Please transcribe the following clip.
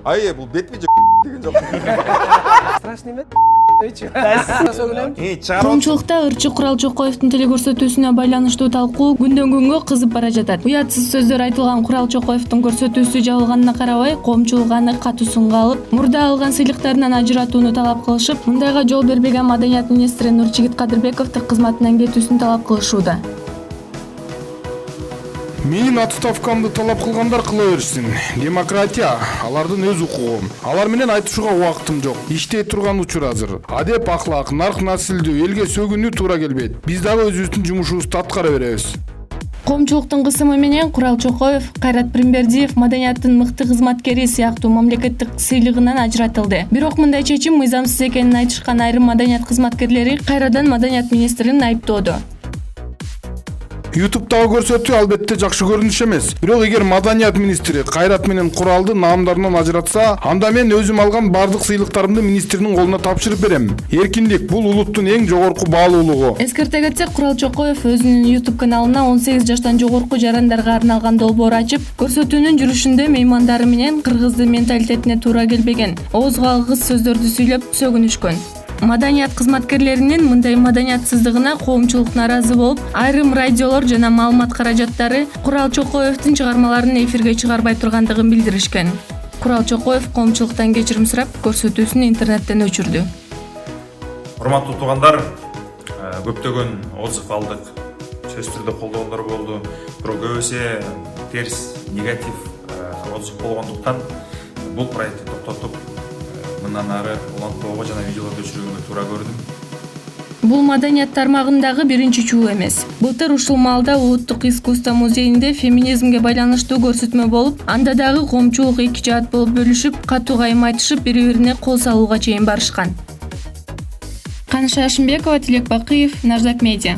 Ай, бул бетме же деген жок. Страшный эмес. Коомчулукта ырчы Курал Чокоевдун телекөрсөтүүсүнө байланыштуу талкуу күндөн күнгө кызып бара жатат. Уятсыз сөздөр айтылган Курал Чокоевдун көрсөтүүсү жабылганына карабай, коомчулук аны катуу сынга алып, мурда алган сыйлыктарынан ажыратууну талап кылышып, мындайга жол бербеген Маданият министри Нурчигит Кадырбековду кызматынан кетүүсүн талап кылышууда. Менин отставкамды талап кылгандар кыла берсин. Демократия алардын өз укугу. Алар менен айтышууга убактым жок. Иштей турган учур азыр. Адеп, ахлак, нарк насилдүү, элге сөгүүнү туура келбейт. Биз дагы өзүбүздүн жумушубузду аткара беребиз. Коомчулуктун кысымы менен Курал Чокоев, Кайрат Пиримбердиев Маданияттын мыкты кызматкери сыяктуу мамлекеттик сыйлыгынан ажыратылды. Бирок мындай чечим мыйзамсыз экенин айтышкан айрым маданият кызматкерлери кайрадан Маданият министрин айыптоодо. YouTube'дагы көрсөтүү албетте жакшы көрүнүш эмес. Бирок эгер Маданият министри Кайрат менен Куралды наамдарынан ажыратса, анда мен өзүм алган бардык сыйлыктарымды министрдин колуна тапшырып берем. Эркиндик бул улуттун эң жогорку баалуулугу. Эскерте кетсек, Курал Чокоев өзүнүн YouTube каналына 18 жаштан жогорку жарандарга арналган долбоор ачып, көрсөтүүнүн жүрүшүндө меймандары менен кыргыздын менталитетине туура келбеген, оозго алгыс сөздөрдү сүйлөп сөгүнүшкөн. Маданият кызматкерлеринин мындай маданиятсыздыгына коомчулук нааразы болуп, айрым радиолор жана маалымат каражаттары Курал Чокоевдун чыгармаларын эфирге чыгарбай тургандыгын билдиришкен. Курал Чокоев коомчулуктан кечирим сурап, көрсөтүүсүн интернеттен өчүрдү. Урматтуу туугандар, көптөгөн отзыв алдык, сөзсүз түрдө колдогондор болду. Бирок көбүсү терс, негатив отзыв болгондуктан бул проектти токтотуп, мындан ары улантууга жана видеолорду өчүрүүгө туура көрдүм. Бул маданият тармагындагы биринчи чуу эмес. Былтыр ушул маалда Улуттук искусство музейинде феминизмге байланыштуу көрсөтмө болуп, анда дагы коомчулук эки жаат болуп бөлүшүп, катуу кайым айтышып, бири-бирине кол салууга чейин барышкан. Каныша Ашимбекова, Тилек Бакыев, Наждак Медиа.